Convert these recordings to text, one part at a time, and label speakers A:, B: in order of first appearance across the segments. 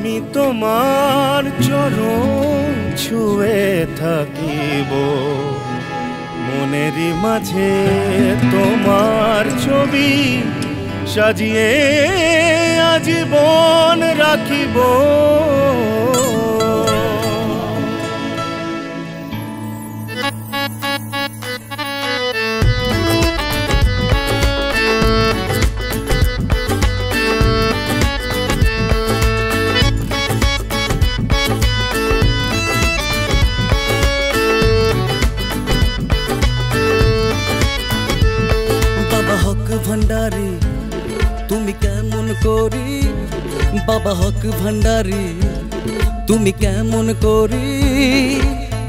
A: আমি তোমার চরণ ছুঁয়ে থাকিব, মনেরই মাঝে তোমার ছবি সাজিয়ে আজীবন রাখিব।
B: ভান্ডারি তুমি কেমন করি, বাবা হক ভান্ডারি তুমি কেমন করি,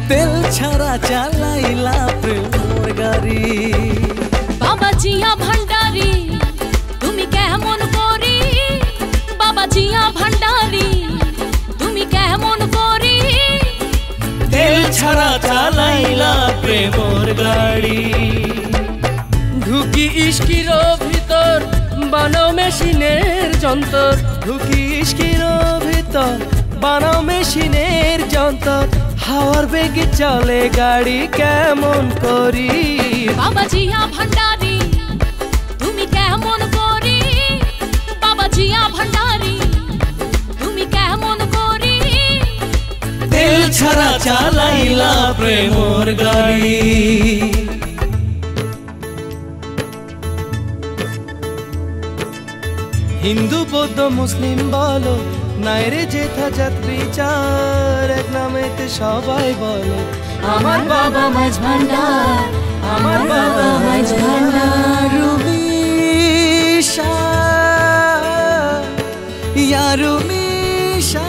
B: তেল ছাড়া চালাইলা প্রেমের গাড়ি।
C: বাবা জিয়া ভান্ডারি তুমি কেমন করি, বাবা জিয়া ভান্ডারি তুমি কেমন করি,
B: তেল ছাড়া চালাইলা প্রেমের গাড়ি। ঢুকি ইস্কির ভিতর বানাও মেশিনের যন্তর, ঢুকি ইস্কির ভিতর বানাও মেশিনের যন্তর, হাওয়ার বেগে চলে গাড়ি কেমন করি।
C: বাবা জিয়া ভান্ডারি তুমি কেমন করি, বাবা জিয়া ভান্ডারি তুমি কেমন করি,
B: তেল ছাড়া চালাইলা প্রেমের গাড়ি। হিন্দু বৌদ্ধ মুসলিম বলো নাইরে যেথা জাত বিচার, এক নামেতে সবাই বলে
C: আমার বাবা মাঝ ভান্ডার, আমার বাবা মাঝ ভান্ডার।
B: রুমিশা ইয়া রুমিশা,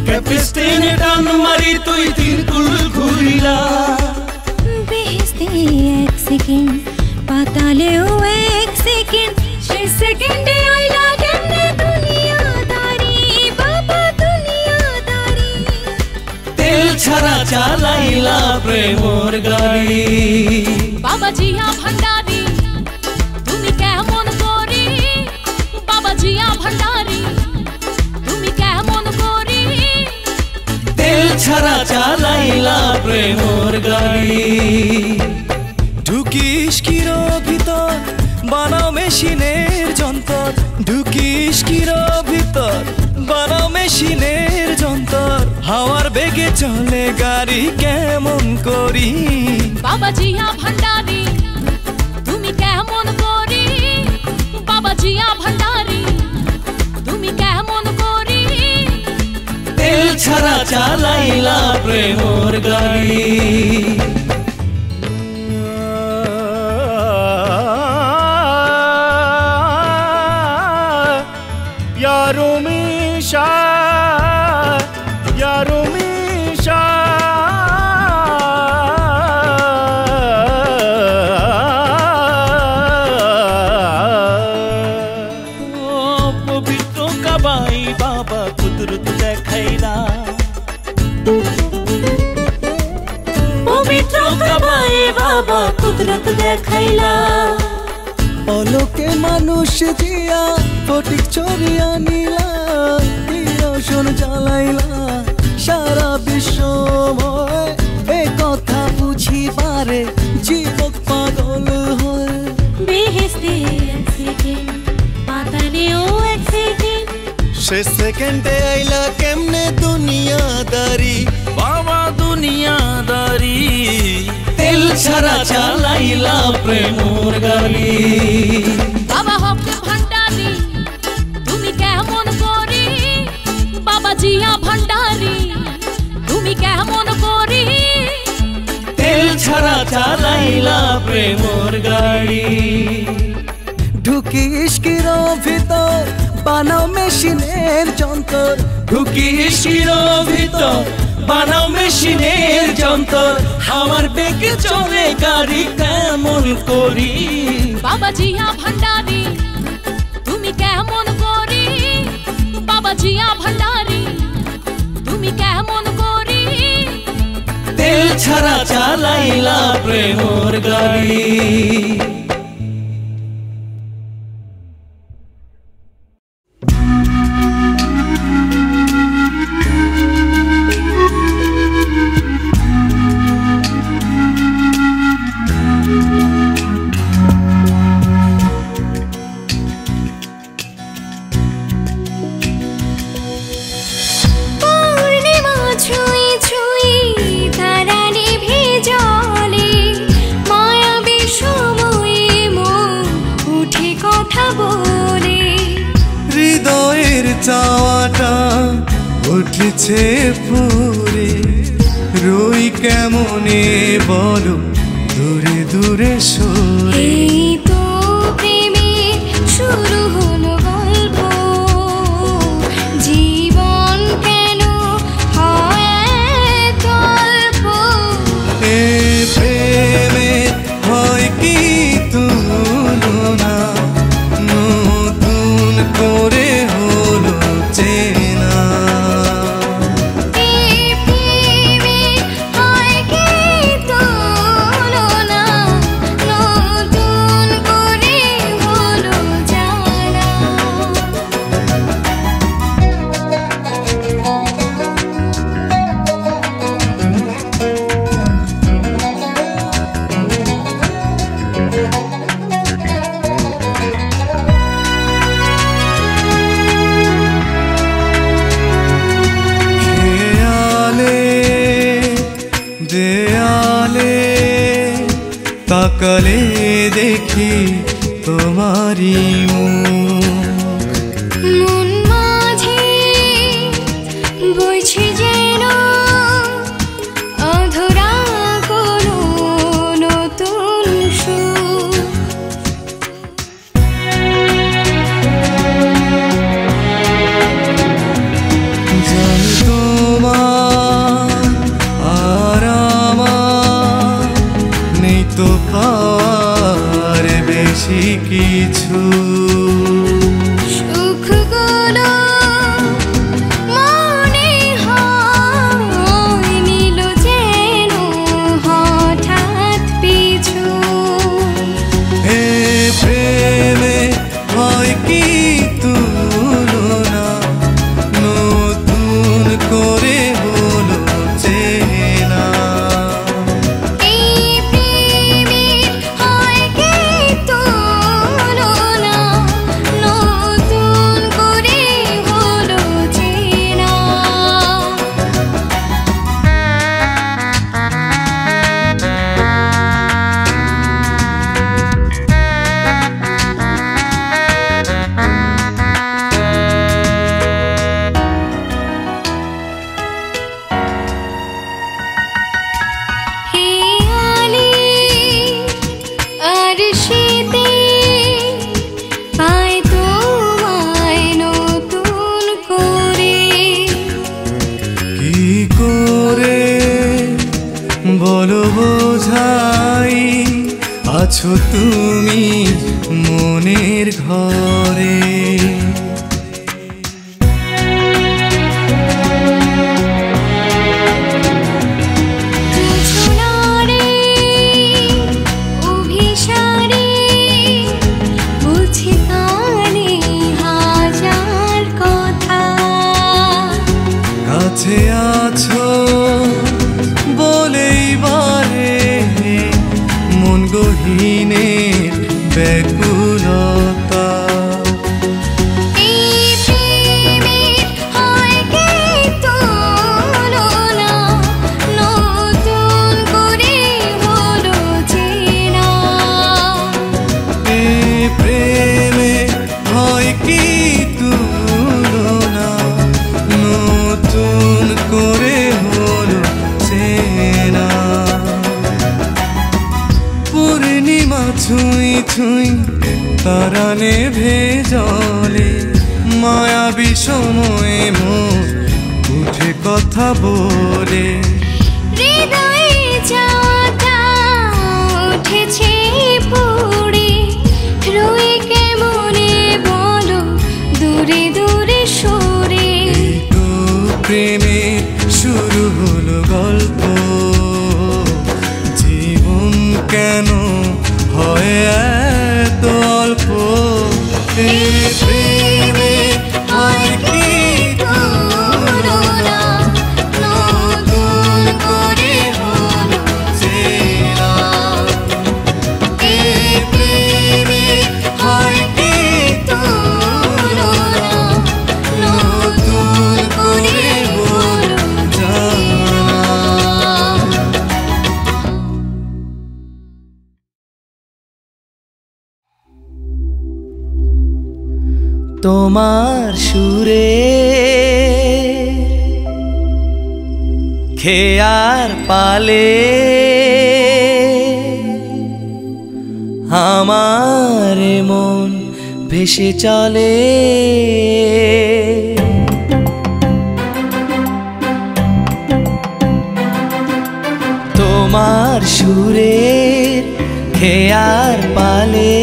B: ক্যাপিস্টিনে টান মারি তুই তিরকুল ঘুরিলা,
C: বেহেশতে এক সেকেন্ড পাতালেও এক সেকেন্ড, সে সেকেন্ডে আইলা কেমনে দুনিয়াদারি, বাবা দুনিয়াদারি।
B: তেল ছাড়া চালাইলা প্রেমের গাড়ি।
C: বাবা জিয়া ভান্ডারি তুমি কেমন করি, বাবা জিয়া ভান্ডারি তুমি কেমন করি,
B: তেল ছাড়া চালাইলা প্রেমের গাড়ি। ঢুকিস কির ভিতর বানাও মেশিনের যন্তর, ঢুকিস কির ভিতর বানাও মেশিনের যন্তর, হাওয়ার বেগে চলে গাড়ি কেমন করি।
C: বাবা জিয়া ভান্ডারি তুমি কেমন করি, বাবা জিয়া ভান্ডারি তুমি কেমন করি,
B: তেল ছাড়া চালাইলা প্রেমের গাড়ি।
A: ইয়া রুমিশা ইয়া রুমিশা,
B: পবিত্র কাবাই বাবা কুদরত দেখাইলা,
C: পবিত্র কাবায় বাবা কুদরত দেখাইলা।
B: অলোকে মানুষ জিয়া ফটিক চরিয়া নিলা, রোশন জ্বালাইলা সারা বিশ্বময়, এ কথা বুঝি পারে জীবক পাগল হয়।
C: বেহেশতে এক সেকেন্ড পাতালেও এক সেকেন্ড,
B: সে সেকেন্ডে আইলা কেমনে দুনিয়াদারি, বাবা দুনিয়াদারি। তেল ছাড়া চালাইলা প্রেমের গাড়ি।
C: বাবা হক ভান্ডারি তুমি কেমন করি, বাবা জিয়া ভান্ডারি তুমি কেমন করি,
B: তেল ছাড়া চালাইলা প্রেমের গাড়ি। ঢুকি ইশকির ভিতর বানাও মেশিনের যন্তর, ঢুকি ইশকির ভিতর বানাও মেশিনের যন্তর। আমার বেগে চলে গাড়ি কেমন করি?
C: বাবা জিয়া ভান্ডারি তুমি কেমন করি? বাবা জিয়া ভান্ডারি তুমি কেমন করি?
B: তেল ছাড়া চালাইলা প্রেমর গাড়ি।
A: চাওয়াটা উঠেছে পুরে, রই কেমনে বলো দূরে দূরে সরে।
C: এই তো প্রেমের শুরু হলো গল্প, জীবন কেন হয় গল্প?
A: এ প্রেমে হয় কি তুলনা, নতুন করে হলো চেনা।
C: এই প্রেমে হয় কি তুলনা, নতুন করে হলো জানা।
A: খেয়ালে দেয়ালে তাকালে দেখি তোমারি মুখ,
C: মন মাঝে বইছে যেন অধরা কোনো নতুন সুর।
A: জানি তোমার আর আমার নেই তো পাওয়ার বেশি কিছু।
C: সুখগুলো মনে হয় নিল যেন হঠাৎ পিছু।
A: এ প্রেমে হয় কি তুলনা, নতুন করে হলো চেনা।
C: এই প্রেমের হয় কি তুলনা, নতুন করে হলো চেনা। হেয়ালি আর শীতে পায় তোমায় নতুন করে।
A: কি করে বলো বোঝাই, আছো তুমি মনের ঘরে।
C: জোছনারে অভিসারে বুঝি কানে হাজার কথা।
A: কাছে আছো বলেই বারে মন গহীনের ব্যাকুলতা।
C: এই প্রেমের হয় কি তুলনা, নতুন করে হলো চেনা।
A: এ প্রেমে হয় কি তুলনা, নতুন করে হলো চেনা। পূর্ণিমা ছুঁই ছুঁই তারা নেভে জলে মায়াবী সময়ে মোর উঠে কথা বলে
C: হৃদয়ে যাওয়াটা উঠেছে পুড়ে রয়ে কেমনে বলো দূরে দূরে সরে
A: তো প্রেমে শুরু হলো গল্প জীবন কেন হয় এত অল্প এই প্রেমে হয় কি
C: তুলনা নতুন করে হলো চেনা
A: এই প্রেমে হয় কি
C: তুলনা নতুন করে হলো
A: জানা
B: তোমার সুরে খেয়ার পালে আমার মন ভেসে চলে তোমার সুরের খেয়ার পালে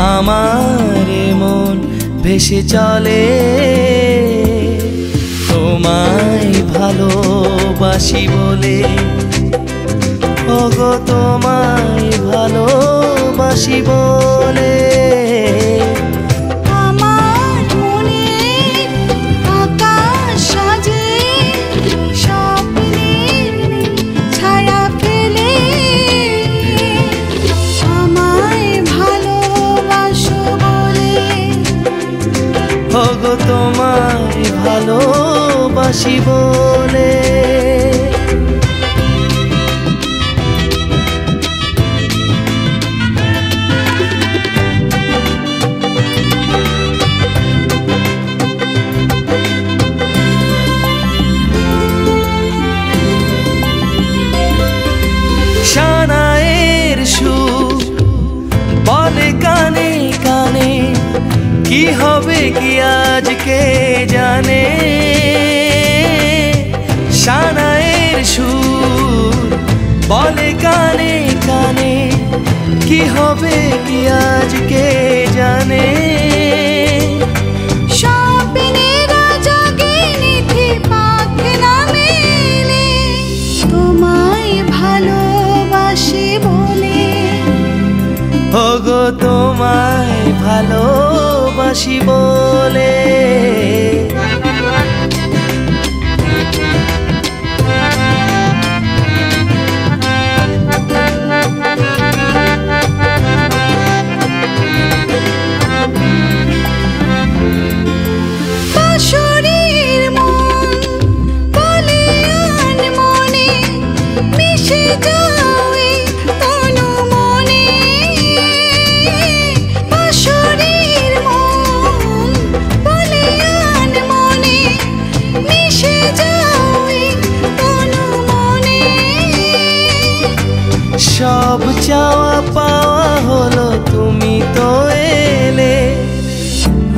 B: আমার মন ভেসে চলে তোমায় ভালোবাসি বলে ওগো তোমায় ভালোবাসি বলে
C: আমার মনে আকাশ সাজে স্বপ্নের ছায়া ফেলে আমায় ভালোবাসো বলে
B: ওগো তোমায় ভালোবাসি বলে শানায়ের সুর বলে কানে কানে কি হবে কি আজকে জানে শানায়ের সুর বলে কানে কানে কি হবে কি আজকে জানে
C: স্বপ্নেরা জাগে নিথি পাখি না মেলে তোমায় ভালোবাসি বলে
B: ওগো তোমায় ভালোবাসি বলে
C: বাঁশরীর মন বলে আনমনে মিশে যাবে তনু মনে বাঁশরীর মন বলে আনমনে মিশে যাবে তনু মনে
B: সব চাওয়া পাওয়া হলো তুমি তো এলে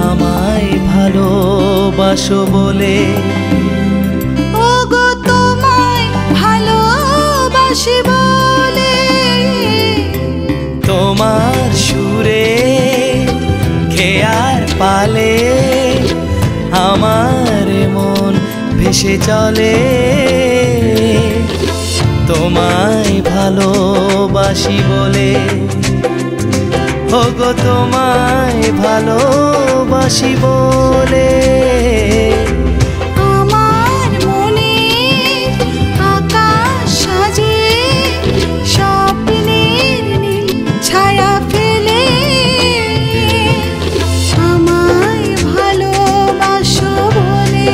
B: আমায় ভালোবাসো বলে
C: ওগো তোমায় ভালোবাসি বলে
B: তোমার সুরে খেয়ার পালে আমার মন ভেসে চলে তোমায় ভালোবাসি বলে ওগো তোমায় ভালোবাসি বলে
C: আমার মনে আকাশ সাজে স্বপ্নের নীল ছায়া ফেলে আমায় ভালোবাসো বলে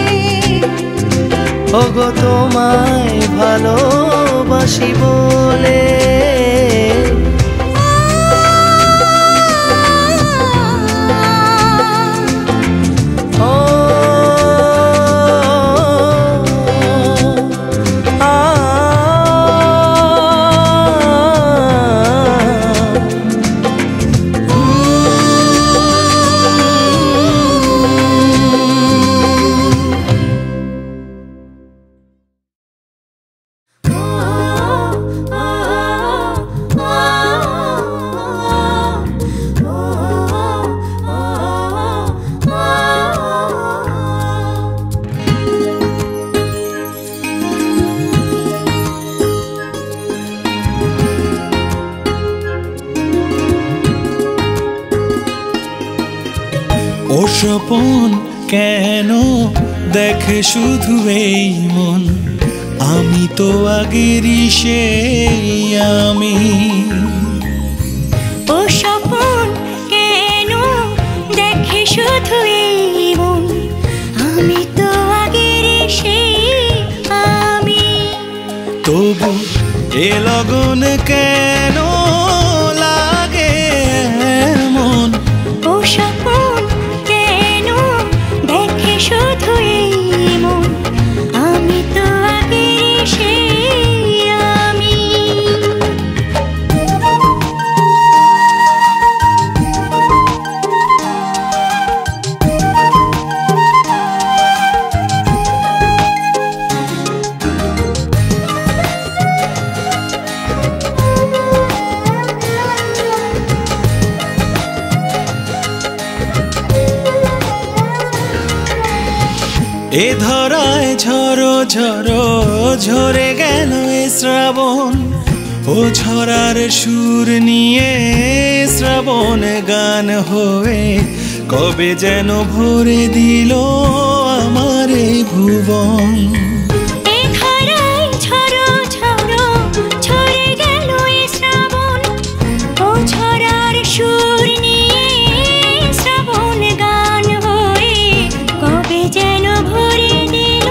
B: ওগো তোমায় ভালোবাসি বলে স্বপন কেন দেখে শুধু এই মন, আমি তো আগেরই সেই আমি।
C: ও স্বপন কেন দেখে শুধু এই মন, আমি তো আগেরই সেই আমি।
B: তবু এ লগন কেন লাগে এমন,
C: ও স্বপন কেন দেখে শুধু এই মন, আমি তো আগেরই সেই আমি।
B: এ ধরায় ঝড়ো ঝড়ো ঝরে গেল এ শ্রাবণ, ও ঝরার সুর নিয়ে শ্রাবণ গান হয়ে কবে যেন ভরে দিল আমার এই ভুবন।
C: এ ধরায় ঝড়ো ঝড়ো ঝরে গেল এ শ্রাবণ, ও ঝরার সুর নিয়ে শ্রাবণ গান হয়ে কবে যেন ভরে দিল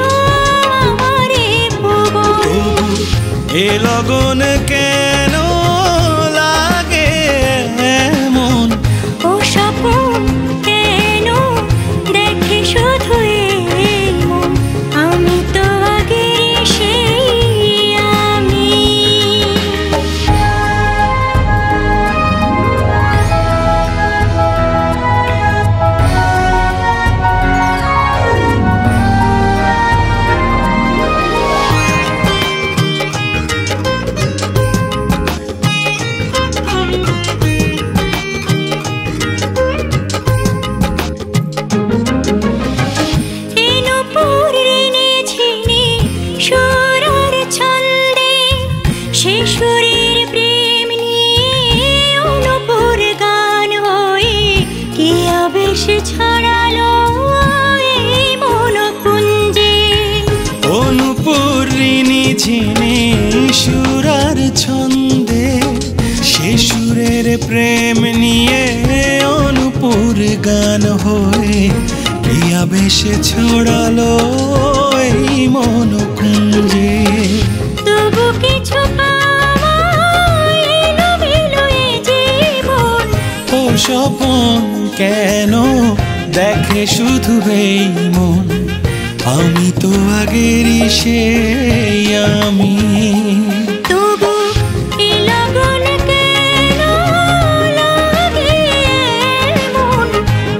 C: আমার এই ভুবন।
B: এ লগন কেন লাগে এমন,
C: ও স্বপন কেন দেখে শুধু এই মন, আমি তো আগেরই সেই আমি। ছড়ালো এই মনকুঞ্জে,
B: অনুপূর্ণিনী ঝিনি সুরার ছন্দে, সে সুরের প্রেম নিয়ে অনুপুর গান হয়ে কি আবেশে ছড়ালো এই মনকুঞ্জে।
C: তবু কিছু পাওয়াই এলোমেলো এ জীবন,
B: ও স্বপন কেন দেখে শুধু এই মন, আমি তো আগেরই সেই আমি।
C: তবু এ লগন কেন লাগে এমন,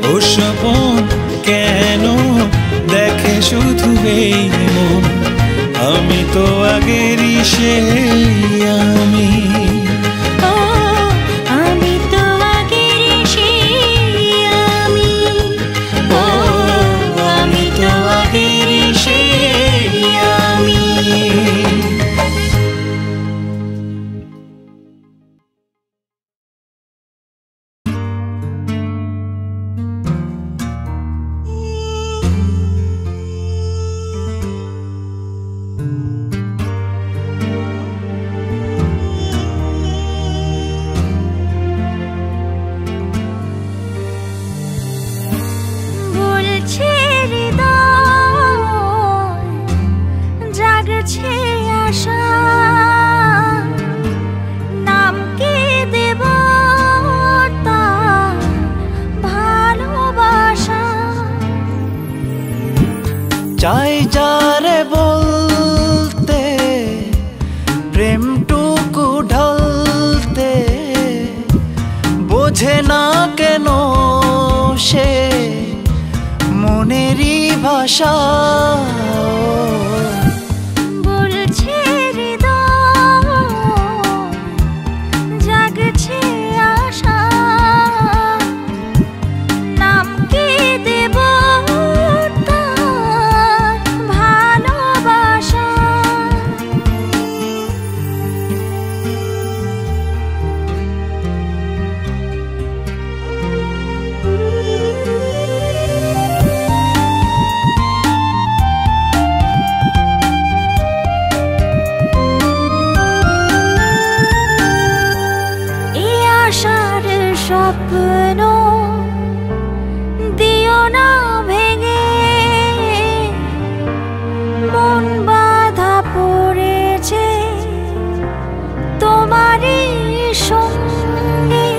B: ও স্বপন কেন দেখে শুধু এই মন, আমি তো আগেরই সেই আমি।
C: ও আমি তো আগেরই সেই আমি, ও আমি তো আগেরই সেই আমি। বলছে হৃদয় জাগছে আশা, নাম কি দেব তার ভালোবাসা।
B: চাই যারে বলতে প্রেমটুকু ঢলতে, বোঝে না কেন সে মনেরই ভাষা।
C: বলছে হৃদয় জাগছে আশা, নাম কি দেব তার ভালোবাসা। আশার স্বপ্ন দিও না ভেঙে, মন বাঁধা পড়েছে তোমারই সঙ্গে।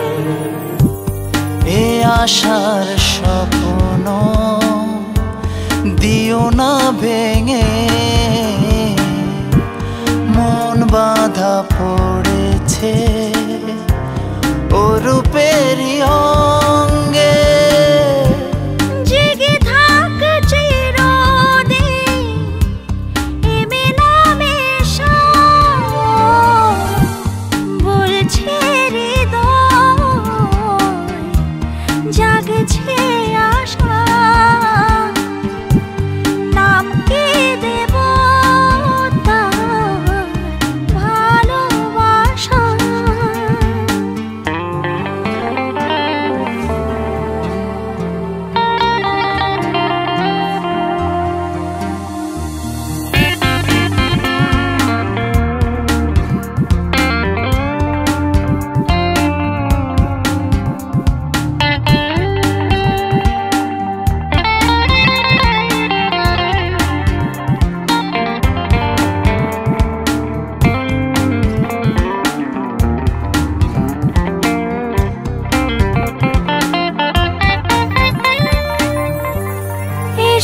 D: এ আশার স্বপ্ন দিও না ভেঙে, মন বাঁধা পড়েছে ও রূপেরই অঙ্গে।
C: জেগে থাক চিরদিন এ মেলামেশা, বলছে হৃদয় জাগছে আশা, নাম কি দেব তার ভালোবাসা।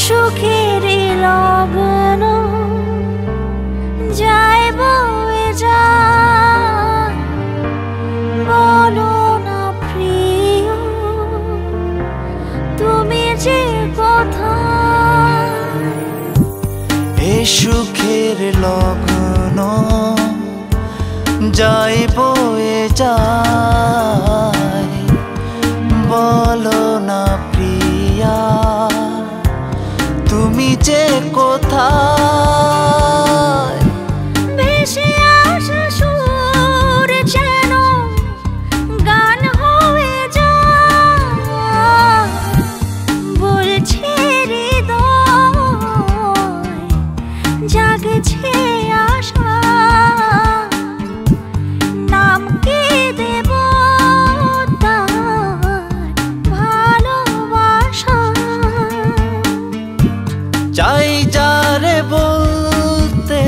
C: সুখের লগন যায় বয়ে যা, বলো না প্রিয় তুমি যে কথা।
D: এ সুখের লগন যাই বয়ে যায়, বলো না প্রিয়া তুমি যে কোথায়।
C: ভেসে আসা সুর যেন গান হয়ে যায়, বলছে হৃদয় জাগছে আশা, নাম কি দেব তার ভালোবাসা।
D: চাই যারে বলতে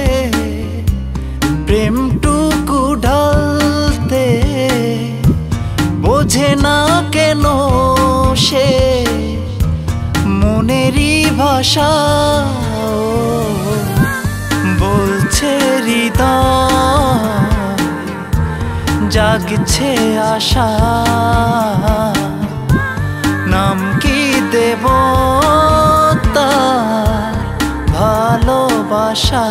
D: প্রেমটুকু ঢালতে, বোঝে না কেন সে মনেরই ভাষা। বলছে হৃদয় জাগছে আশা, নাম কি দেব তার ভালোবাসা।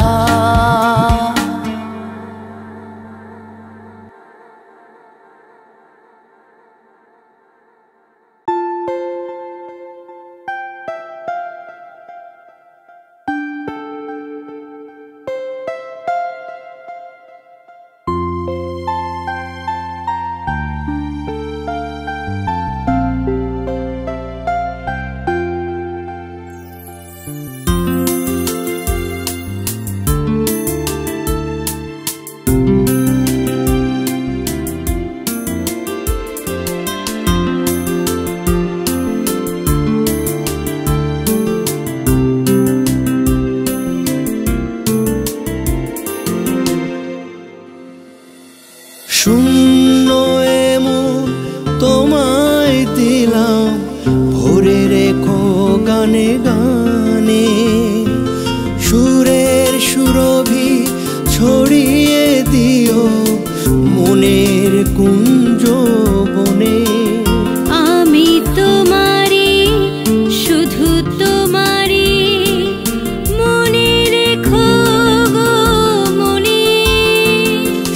B: শূন্য এমন তোমায় দিলাম, ভরে রেখো গানে গানে, সুরের সুরভি ছড়িয়ে দিও মনের কুঞ্জ বনে।
C: আমি তোমারি শুধু তোমারি, মনে রেখো গো মনে।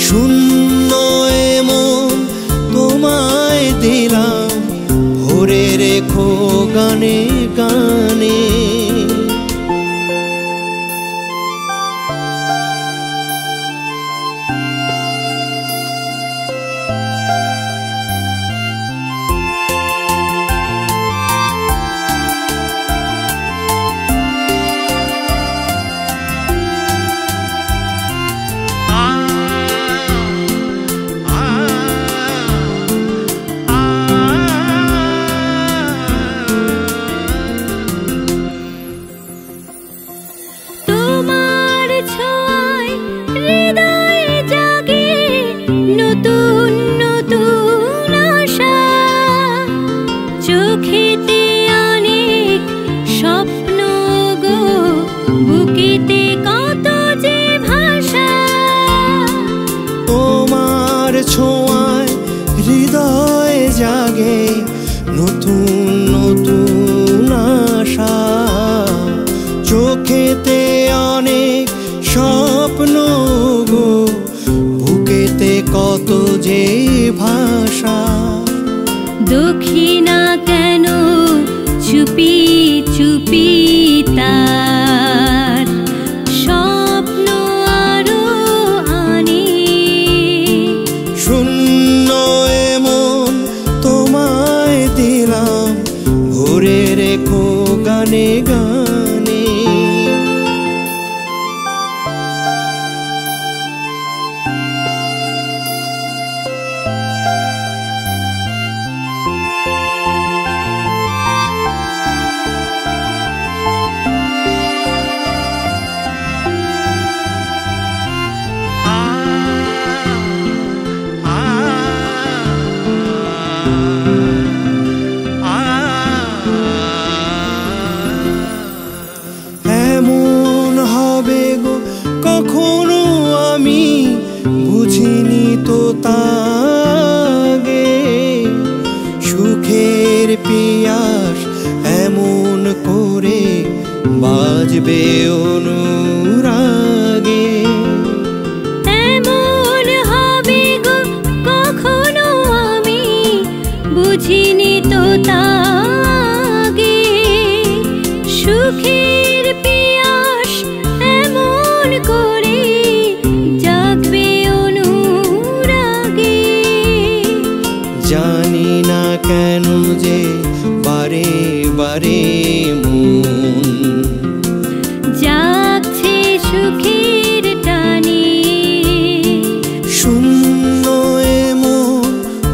B: শূন্য এমন তোমায় দিলাম, ভরে রেখো গানে গানে, জাগে নতুন নতুন আশা, চোখেতে অনেক স্বপ্ন গো, বুকেতে কত যে ভাষা।
C: দক্ষিণা কেন চুপি চুপি তার স্বপ্ন আরো আনে,
B: শূন্য এমন তোমায় দিলাম, ভরে রেখো গানে গানে। এমন হবে গো কখনো আমি বুঝিনি তো তাগে, সুখের পিয়াস এমন করে বাজবে অনুরাগে।
C: এমন হবে গো কখনো আমি বুঝিনি তো তাগে, সুখের পিয়াস এমন করে জাগবে অনুরাগে।
B: জানি না কেন যে বারে বারে মন
C: জাগছে সুখের টানে,
B: শূন্য এমন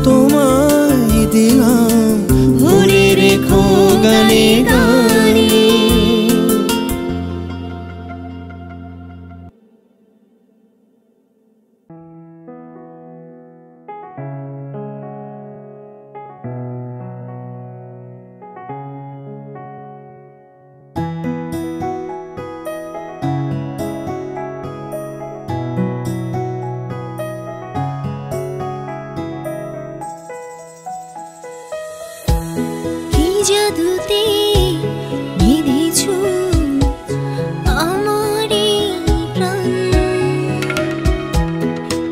B: তোমায় দিলাম, ভরে রেখো গানে গানে।
C: কি জাদুতে বেঁধেছো আমার এই প্রাণ,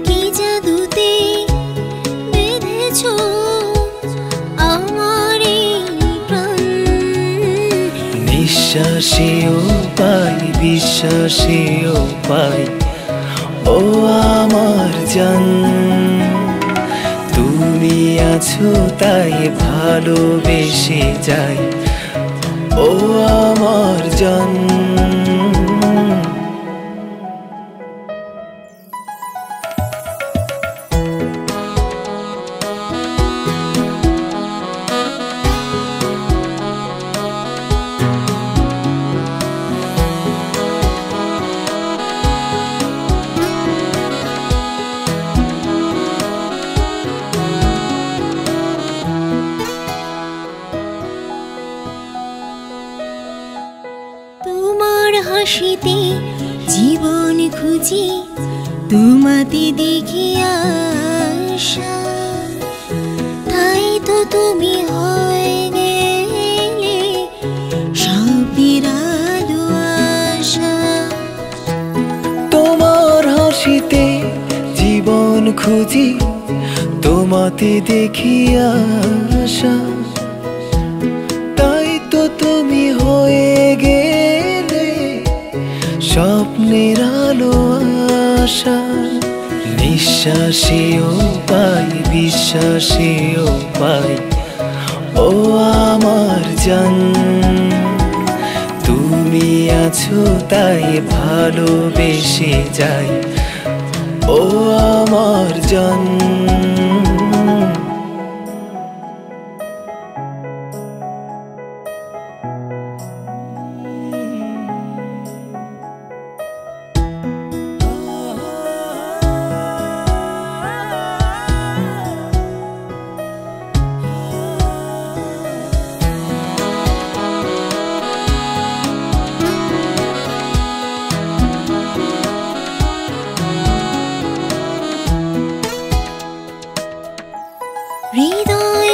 C: কি জাদুতে বেঁধেছো আমার এই প্রাণ।
D: নিঃশ্বাসেও পাই বিশ্বাসেও পাই ও আমার জান, তুমি আছো তাই ভালোবেসে যাই ও আমার জান।
C: তোমার হাসিতে জীবন খুঁজি, তোমাতে দেখি আশা, তাই তো তুমি হয়ে গেলে স্বপ্নের আলো আশা।
D: তোমার হাসিতে জীবন খুঁজি, তোমাতে দেখি আশা, তাই তো তুমি হয়ে গেলে স্বপ্নের আলো আশা। নিঃশ্বাসেও পাই বিশ্বাসেও পাই ও আমার জান, তুমি আছো তাই ভালোবেসে যাই ও আমার জান।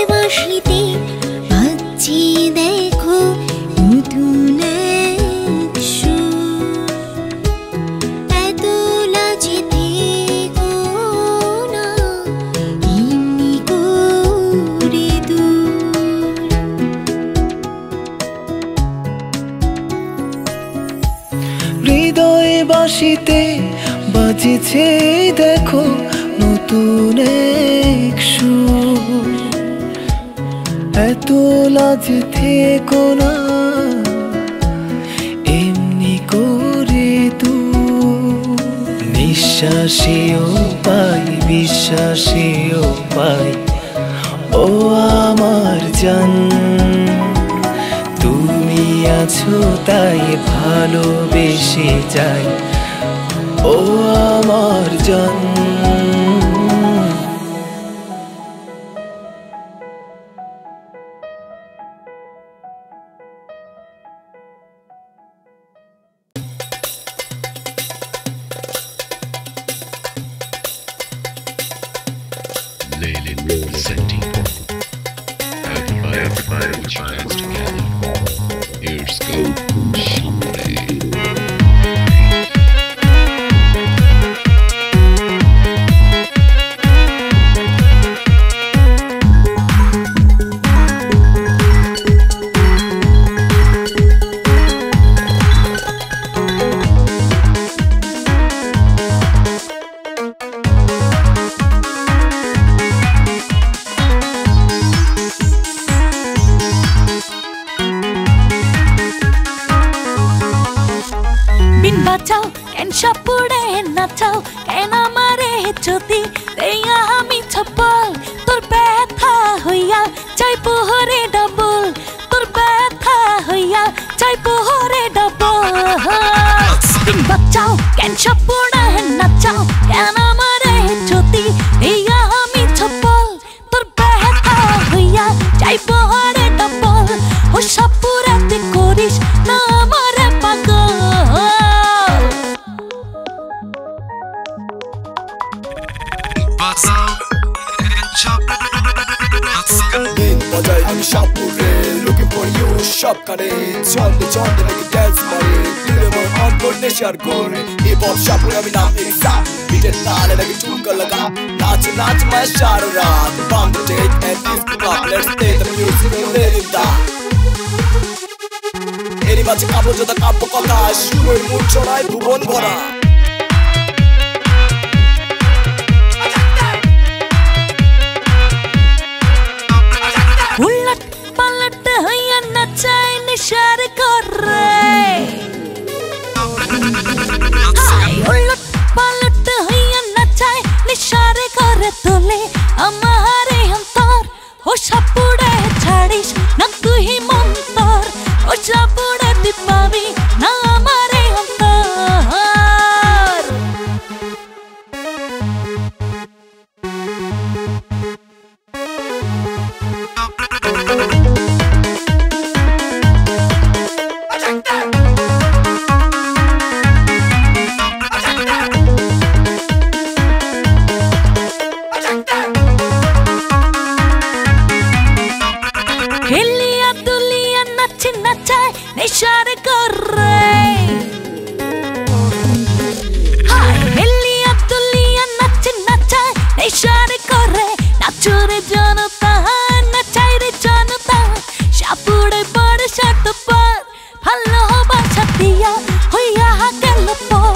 C: বাঁশিতে বাজছে দেখো নতুন এক সুর। এত লাজে থেকো না এমনি করে দূর।
D: হৃদয়ে বাঁশিতে বাজেছে দেখো নতুন এক সুর। এত লাজে থেকো না এমনি করে দূর। নিঃশ্বাসেও পাই বিশ্বাসেও পাই ও আমার জান, তুমি আছো তাই ভালোবেসে যাই ও আমার জান।
E: Leyland representing. Everybody with your hands together. Here's go Shamre.
C: বাঁচাও কেন সাপুড়ে নাচাও কেন আমারে যদি দেয়া আমি ছপল তোর ব্যথা হইয়া চাই পোহরে ডবল তোর ব্যথা হইয়া চাই পোহরে ডবল বাঁচাও কেন সাপুড়ে নাচাও কেন আমারে যদি দেয়া আমি ছপল তোর ব্যথা হইয়া চাই পোহরে ডবল ও সাপুরাতে করিস না আমারে পাগল।
F: I'm Shapure, looking for you, shop kare, chonde chonde like dance mare, dile mon on board ne share gore, hip hop Shapure ami naam eksa, beat it taale lage chumka laga, naach naach my shara raat, bomb the date and this club, let's play the music and let it down. Eri bache kabo jota kabo kotha, shuroi mood chorai bhubon bhora.
C: उलट पलट हैया नचाए निशार कर रे उलट पलट हैया नचाए निशार कर तोले हमारे अंतर हो सापुड़े छाड़िस ना तू ही मंतर हो सापुड़े दीपावी ना हमारे अंतर। हिलिया दुलिया नच नचाए निशार कर रे हाय हिलिया दुलिया नच नचाए निशार कर रे नाचो रे जनता नचाए रे जनता सापुड़े बड़ शर्ट पर ভালো বাসাতিয়া হইয়া গেল পর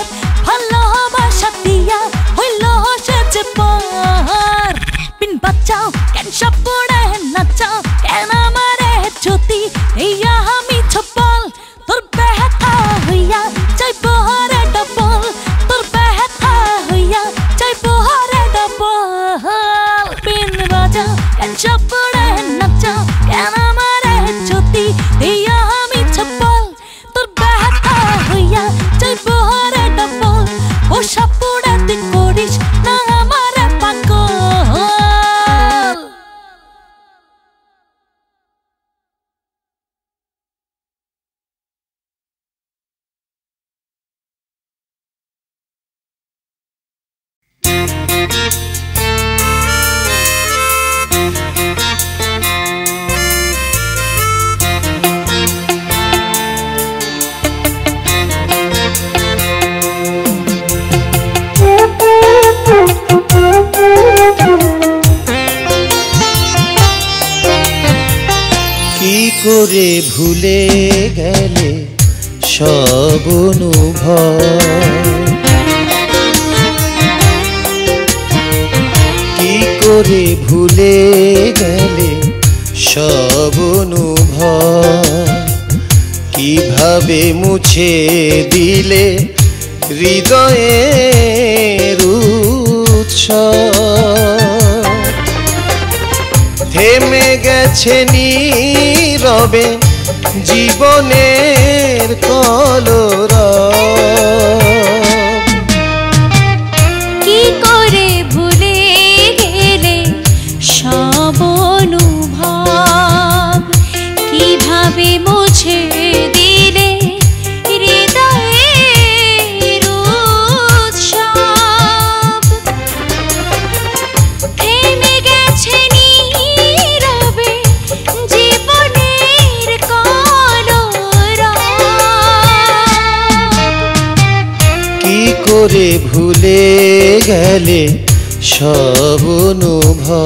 C: ভালো বাসাতিয়া হইল সেজে পর বিন বাঁচাও কেন সাপুড়ে নাচাও কেন আমারে যদি এইয়া আমি ছপল তোর ব্যথা
D: করে ভুলে গেলে সব অনুভব, কি করে ভুলে গেলে সব অনুভব, কিভাবে মুছে দিলে হৃদয়ের উৎসব, থেমে গেছে নীরবে জীবনের কলরব,
C: কি করে ভুলে গেলে সব অনুভব, কিভাবে মুছে দিলে হৃদয়ের উৎসব, থেমে গেছে নীরবে জীবনের কলরব,
D: কি করে ভুলে গেলে সব অনুভব।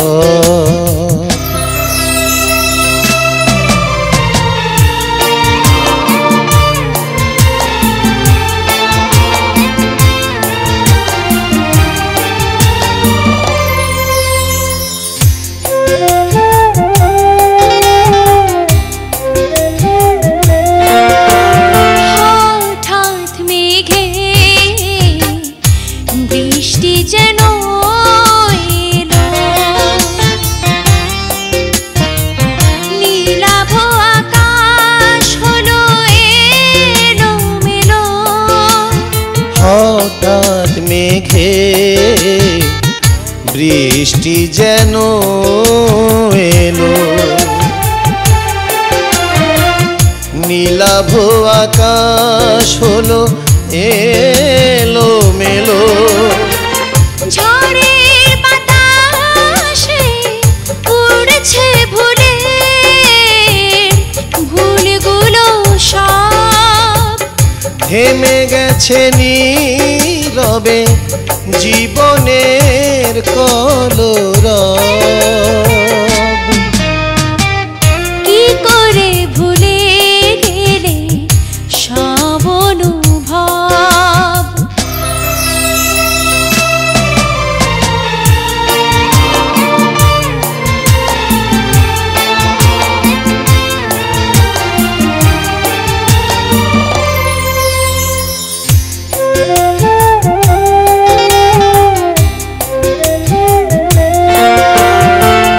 C: হঠাৎ মেঘে বৃষ্টি যেন এলো, নীলাভ আকাশ হলো এলোমেলো,
D: হঠাৎ মেঘে বৃষ্টি যেন এলো, নীলাভ আকাশ হলো এলোমেলো,
C: ঝড়ের বাতাসে উড়ছে ভুলে ভুলগুলো সব,
D: থেমে গেছে নীরবে জীবনের কলরব,
C: কি করে ভুলে গেলে সব অনুভব,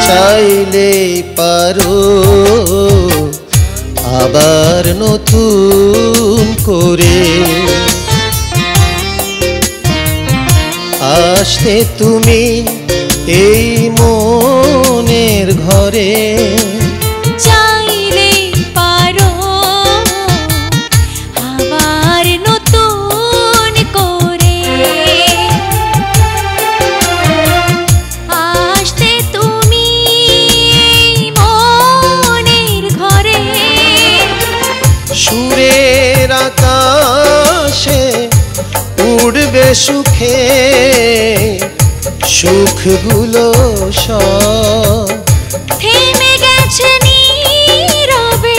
D: চাইলে পারো আবার নতুন করে আসতে তুমি এই মনের ঘরে,
C: চাইলে পারো আবার নতুন করে আসতে তুমি মনের ঘরে,
D: সুরের আকাশে উড়বে সুখে সুখগুলো সব,
C: থেমে গেছে নীরবে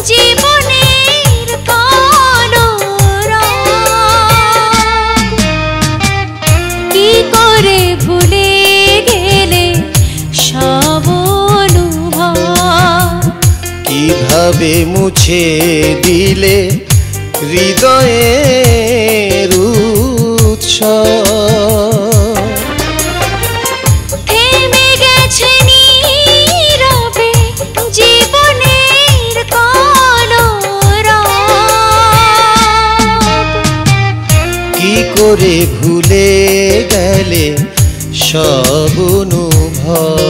C: জীবনের কলরব, কি করে ভুলে গেলে সব অনুভব,
D: কিভাবে মুছে দিলে হৃদয়ের উৎসব,
C: থেমে গেছে নীরবে জীবনের কলরব,
D: কি করে ভুলে গেলে সব অনুভব।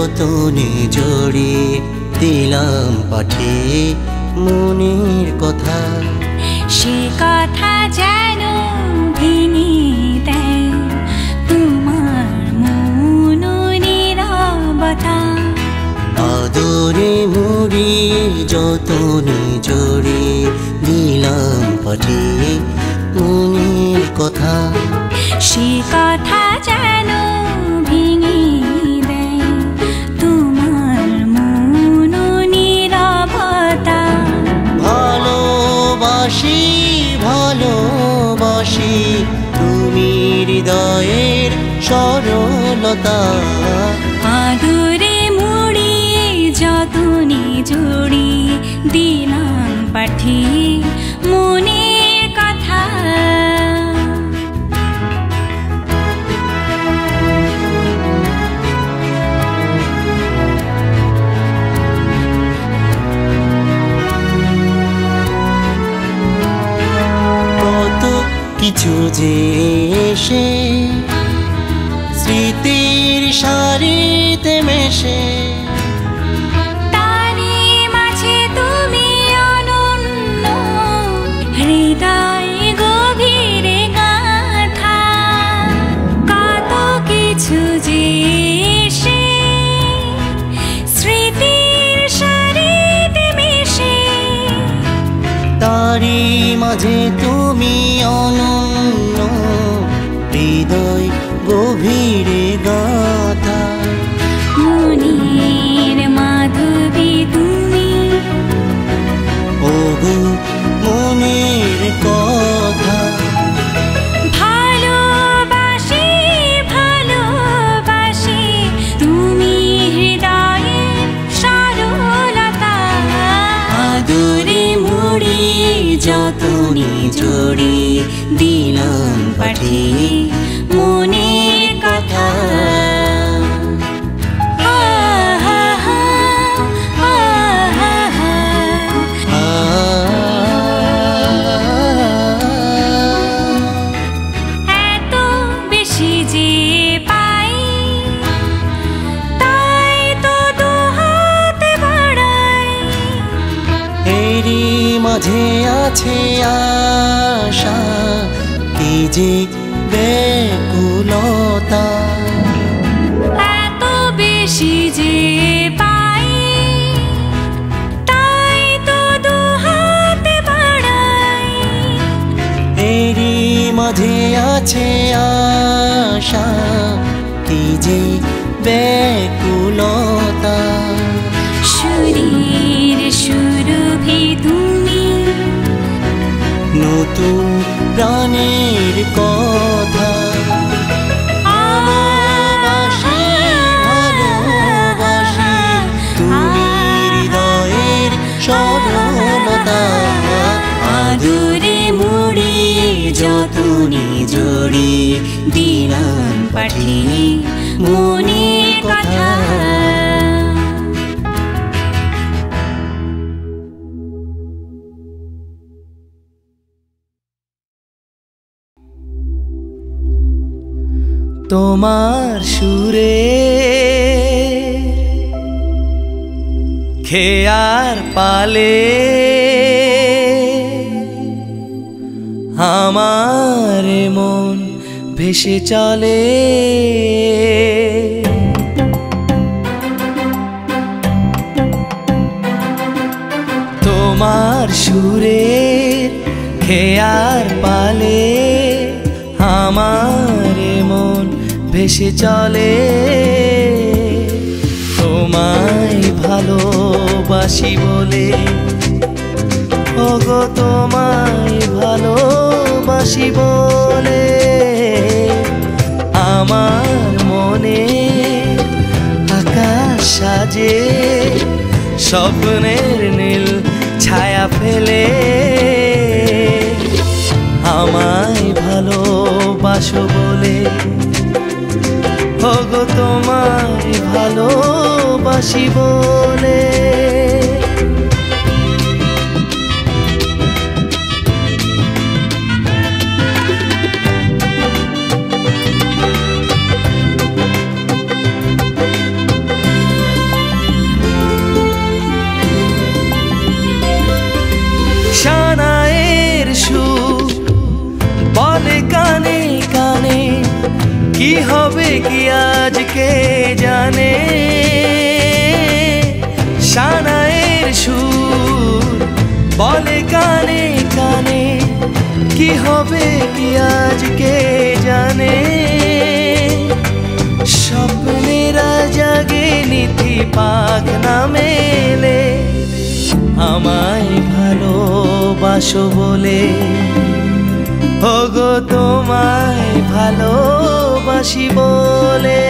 G: যতনে জড়িয়ে দিলাম পাঠিয়ে মনের কথা
C: সে কথা যেন ভেঙে দেয় তোমার মন নীরবতা
G: আদরে মুড়িয়ে যতনে জড়িয়ে দিলাম পাঠিয়ে মনের কথা
C: সে কথা যেন ভেঙে দেয় তোমার মন নীরবতা
G: ভালোবাসি ভালোবাসি তুমি হৃদয়ের সরলতা
C: আদরে মুড়িয়ে যতনে জড়িয়ে দিলাম পাঠিয়ে মনের কথা
G: কত কিছু যে এসে স্মৃতির সারিতে মেশে
C: তারি মাঝে তুমি অনন্য হৃদয় গভীরে গাথা কত কিছু যে এসে স্মৃতির সারিতে মেশে
G: তারি মাঝে তুমি অনন্য হৃদয় গভীরে গাথা
C: মনের মাধবী তুমি
G: ওগো মনের কথা
C: ভালোবাসি ভালোবাসি তুমি হৃদয়ের সরলতা
G: আদরে মুড়িয়ে যতনে জড়িয়ে দিলাম পাঠিয়ে মনের কথা
C: এত বেশি যে পাই তাই তো দুহাত বাড়াই
G: এরই মাঝে আছে আশা কি যে ব্যাকুলতা
C: এত বেশি যে পাই তাই তো দুহাত বাড়াই
G: এরই মাঝে আছে আশা কি যে ব্যাকুলতা
C: শরীর সুরভি তুমি
G: নতুন প্রাণের কথা ভালোবাসি ভালোবাসি তুমি হৃদয়ের সরলতা আদরে মুড়িয়ে যতনে জড়িয়ে দিলাম পাঠিয়ে মনের কথা
B: তোমার সুরে খেয়ার পালে আমার মন ভেসে চলে তোমার সুরের খেয়ার পালে আমার মন ভেসে চলে তোমায় ভালোবাসি বলে ওগো তোমায় ভালোবাসি বলে আমার মনে আকাশ সাজে স্বপ্নের নীল ছায়া ফেলে আমায় ভালোবাসো বলে ওগো তোমায় ভালোবাসি বলে কি হবে কি আজকে জানে সানাইয়ের সুর বলে কানে কানে কি হবে কি আজকে জানে স্বপ্নেরা জাগে নিথি পাখ না মেলে আমায় ভালোবাসো বলে ওগো তোমায় ভালোবাসি বলে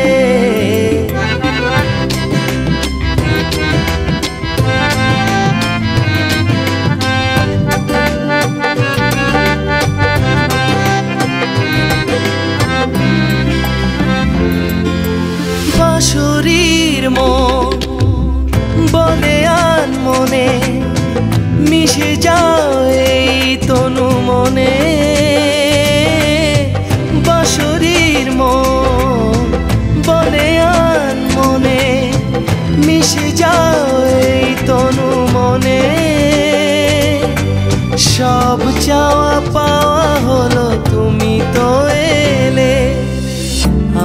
B: বাঁশরীর মন বলে আন মনে মিশে যাও এই তনু মনে বাঁশরীর মন বলে আন মনে মিশে যাও এই তনু মনে সব চাওয়া পাওয়া হলো তুমি তো এলে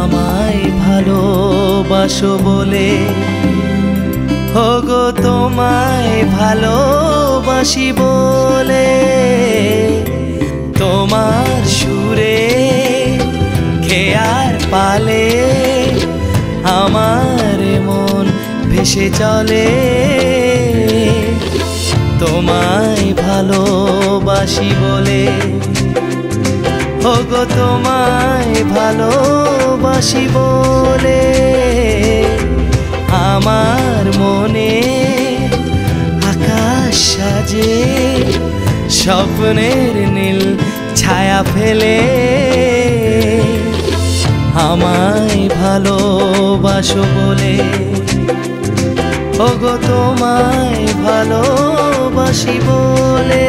B: আমায় ভালোবাসো বলে ওগো তোমায় ভালোবাসি বলে তোমার সুরে খেয়ার পালে আমার মন ভেসে চলে তোমায় ভালোবাসি বলে ওগো তোমায় ভালোবাসি বলে আমার মনে আকাশ সাজে স্বপ্নের নীল ছায়া ফেলে আমায় ভালোবাসো বলে ওগো তোমায় ভালোবাসি বলে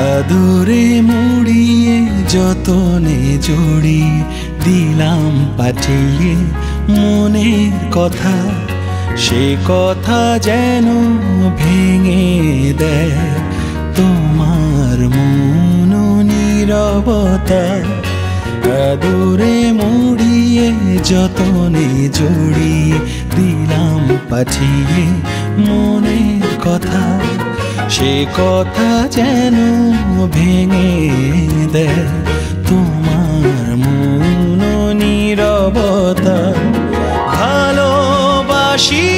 A: আদরে মুড়িয়ে যতনে জড়িয়ে দিলাম পাঠিয়ে মনের কথা সে কথা যেন ভেঙে দেয় তোমার মন নীরবতা আদরে মুড়িয়ে যতনে জড়িয়ে দিলাম পাঠিয়ে মনের কথা সে কথা যেন ভেঙে দেয় তোমার মন নীরবতা ভালোবাসি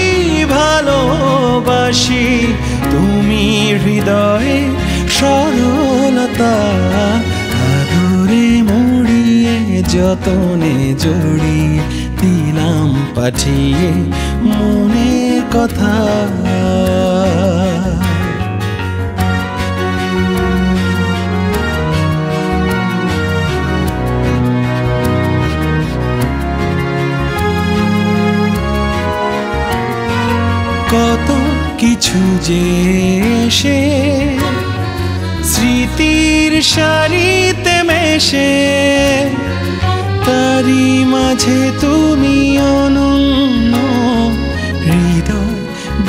A: ভালোবাসি তুমি হৃদয়ে সরলতা আদরে মুড়িয়ে যতনে জড়িয়ে দিলাম পাঠিয়ে মনের কথা কত কিছু যে সে স্মৃতির সারিতে মেশে তারি মাঝে তুমি অনন্য হৃদয়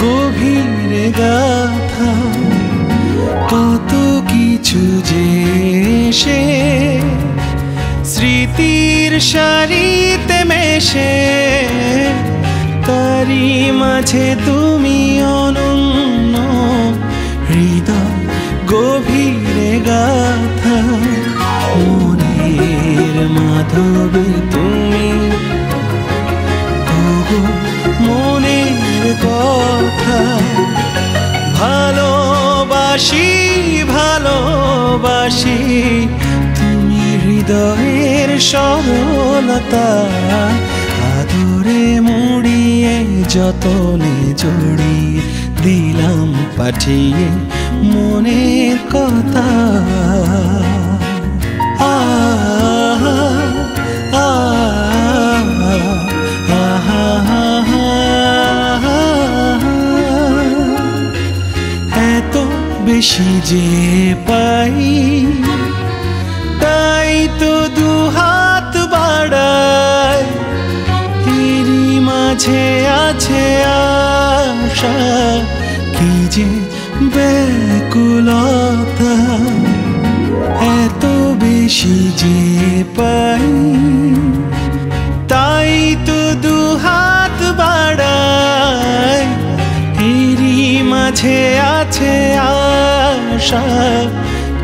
A: গভীর গাথা কত কিছু যে সে স্মৃতির সারিতে মেশে তারি মাঝে তুমি অনন্য হৃদয় গভীরে গাথা মনের মাধবে তুমি ওগো মনের কথা ভালোবাসি ভালোবাসি তুমি হৃদয়ের সরলতা আদরে মুড়িয়ে যতনে জড়িয়ে দিলাম পাঠিয়ে মনের কথা এত বেশি যে পাই তাই তো দুহাত বাড়াই এরই মাঝে আছে আশা কি যে ব্যাকুলতা এত বেশি যে পাই তাই তো দুহাত বাড়াই এরই মাঝে আছে আশা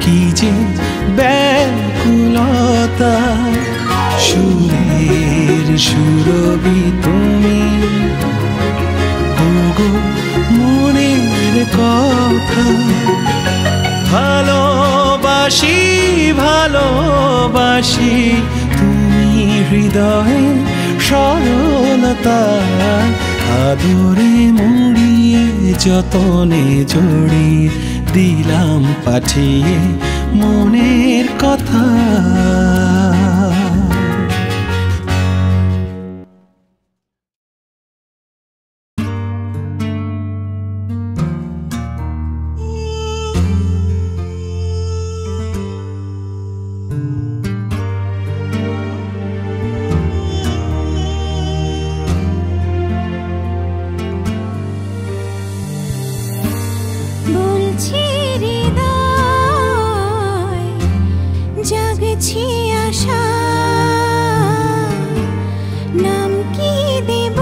A: কি যে ব্যাকুলতা সুরের সুরবি তুমি ওগো মনের কথা ভালোবাসি ভালোবাসি তুমি হৃদয়ে সরলতা আদরে মুড়িয়ে যতনে জড়িয়ে দিলাম পাঠিয়ে মনের কথা
C: বলছি হৃদয় জাগছি আশা নাম কি দেব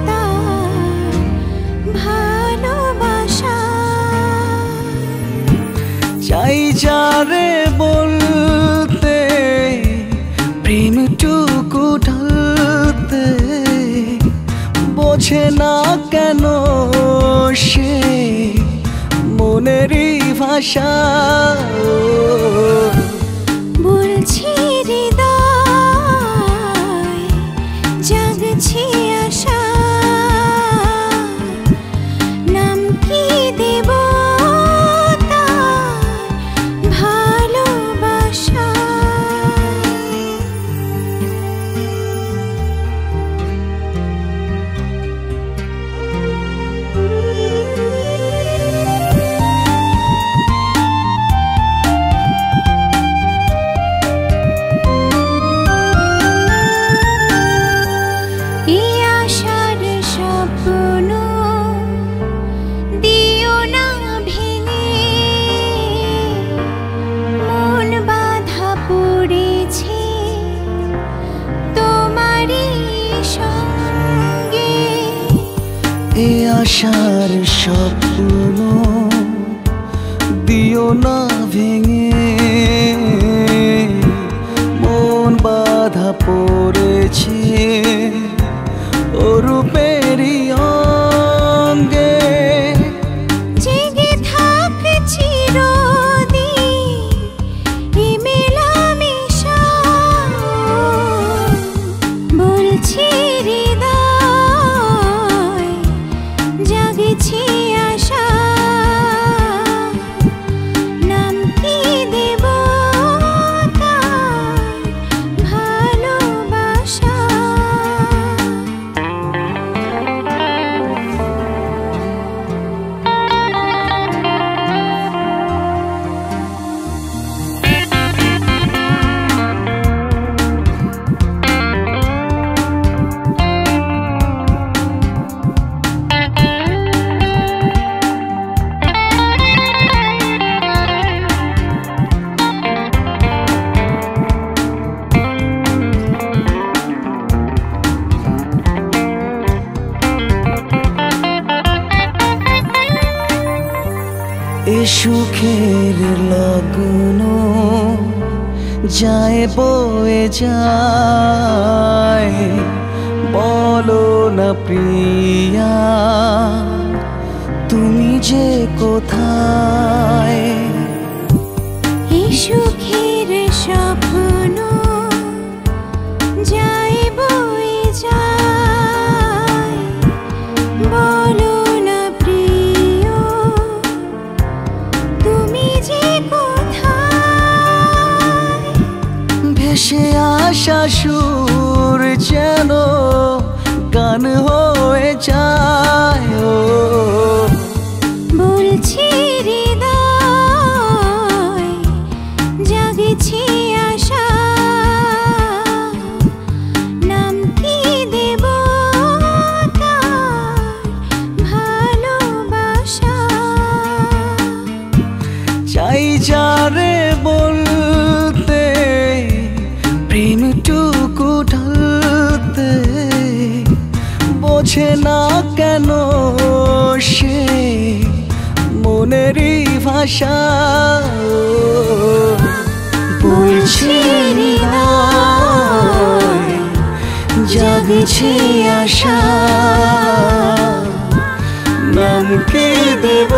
C: তার ভালোবাসা
D: চাই যারে বলতে প্রেমটুকু ঢালতে বোঝে না কেন সে মনেরই ভাষা
C: বলছি হৃদয় জাগছি আশা নাম কি দেব তার ভালোবাসা
D: আশার স্বপ্ন দিও না ভেঙে মন বাধা পড়েছে অরূপেরই অঙ্গে
C: জেগে থাক চিরদিন এ মেলামেশা বলছি হৃদয় জাগছি আশা নাম কি দেব তার ভালোবাসা
D: এ সুখের লগ্ন যায় বয়ে যায় বলো না প্রিয়া তুমি যে কোথায়
C: এই সুখের স্বপ্ন যায় বয়ে যায় বলো না প্রিয় তুমি যে কোথায়
D: ভেসে আসা সুর যেন গান হয়ে যায় ও
C: বলছি হৃদয় জাগেছি আশা নাম কি দেব তার ভালোবাসা
D: চাই যারে বলতে প্রেমটুকু ঢালতে বোঝে না কেন সে মনেরই ভাষা বলছি হৃদয় জাগছে আশা নাম কে দেব